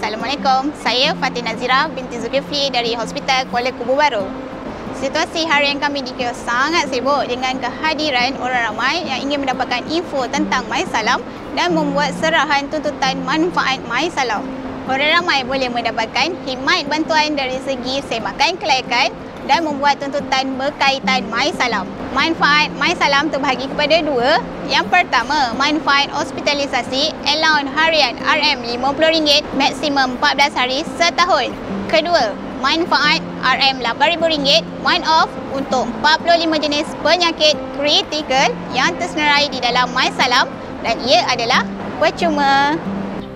Assalamualaikum, saya Fatin Nazira binti Zulkifli dari Hospital Kuala Kubu Baru. Situasi harian kami di kios sangat sibuk dengan kehadiran orang ramai yang ingin mendapatkan info tentang MySalam dan membuat serahan tuntutan manfaat MySalam. Orang ramai boleh mendapatkan khidmat bantuan dari segi semakan kelayakan dan membuat tuntutan berkaitan MySalam. Manfaat MySalam terbahagi kepada dua. Yang pertama, manfaat hospitalisasi allowance harian RM50, maksimum 14 hari setahun. Kedua, manfaat RM8,000 one off untuk 45 jenis penyakit kritikal yang tersenarai di dalam MySalam dan ia adalah percuma.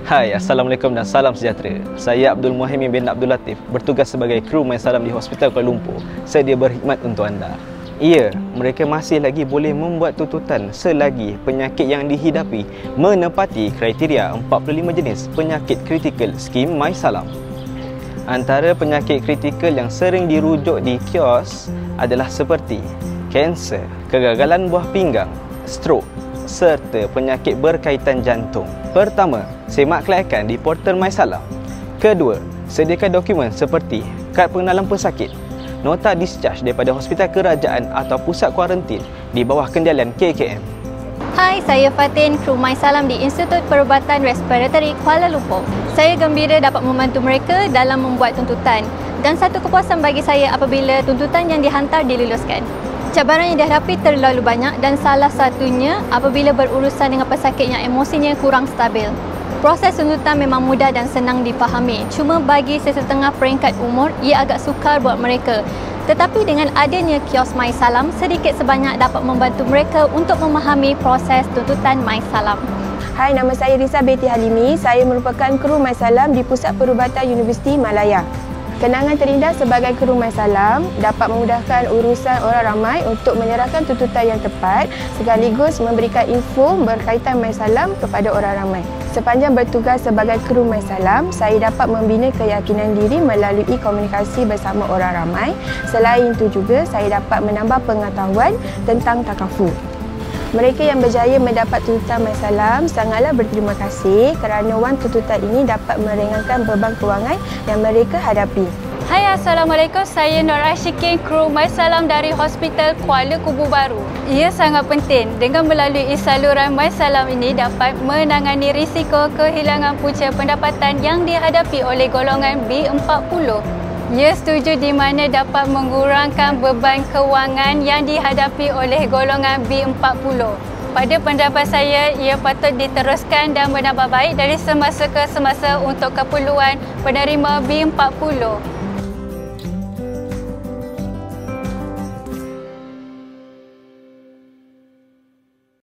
Hai, Assalamualaikum dan salam sejahtera. Saya Abdul Muhaimin bin Abdul Latif, bertugas sebagai kru MySalam di Hospital Kuala Lumpur. Sedia berkhidmat untuk anda. Ya, mereka masih lagi boleh membuat tuntutan selagi penyakit yang dihidapi menepati kriteria 45 jenis penyakit kritikal skim MySalam. Antara penyakit kritikal yang sering dirujuk di kios adalah seperti kanser, kegagalan buah pinggang, strok serta penyakit berkaitan jantung. Pertama, semak kelayakan di portal MySalam. Kedua, sediakan dokumen seperti kad pengenalan pesakit, nota discharge daripada hospital kerajaan atau pusat kuarantin di bawah kendalian KKM. Hai, saya Fatin, kru MySalam di Institut Perubatan Respiratory Kuala Lumpur. Saya gembira dapat membantu mereka dalam membuat tuntutan dan satu kepuasan bagi saya apabila tuntutan yang dihantar diluluskan. Cabaran yang dihadapi terlalu banyak dan salah satunya apabila berurusan dengan pesakit yang emosinya kurang stabil. Proses tuntutan memang mudah dan senang difahami, cuma bagi sesetengah peringkat umur ia agak sukar buat mereka. Tetapi dengan adanya kios MySalam, sedikit sebanyak dapat membantu mereka untuk memahami proses tuntutan MySalam. Hai, nama saya Risa Beti Halimi. Saya merupakan kru MySalam di Pusat Perubatan Universiti Malaya. Kenangan terindah sebagai kru MySalam dapat memudahkan urusan orang ramai untuk menyerahkan tuntutan yang tepat sekaligus memberikan info berkaitan MySalam kepada orang ramai. Sepanjang bertugas sebagai kru MySalam, saya dapat membina keyakinan diri melalui komunikasi bersama orang ramai. Selain itu juga, saya dapat menambah pengetahuan tentang takaful. Mereka yang berjaya mendapat tuntutan MySalam sangatlah berterima kasih kerana wang tuntutan ini dapat meringankan beban kewangan yang mereka hadapi. Hai, Assalamualaikum. Saya Nur Ashikin, kru MySalam dari Hospital Kuala Kubu Baru. Ia sangat penting dengan melalui saluran MySalam ini dapat menangani risiko kehilangan punca pendapatan yang dihadapi oleh golongan B40. Ia setuju di mana dapat mengurangkan beban kewangan yang dihadapi oleh golongan B40. Pada pendapat saya, ia patut diteruskan dan menambah baik dari semasa ke semasa untuk keperluan penerima B40.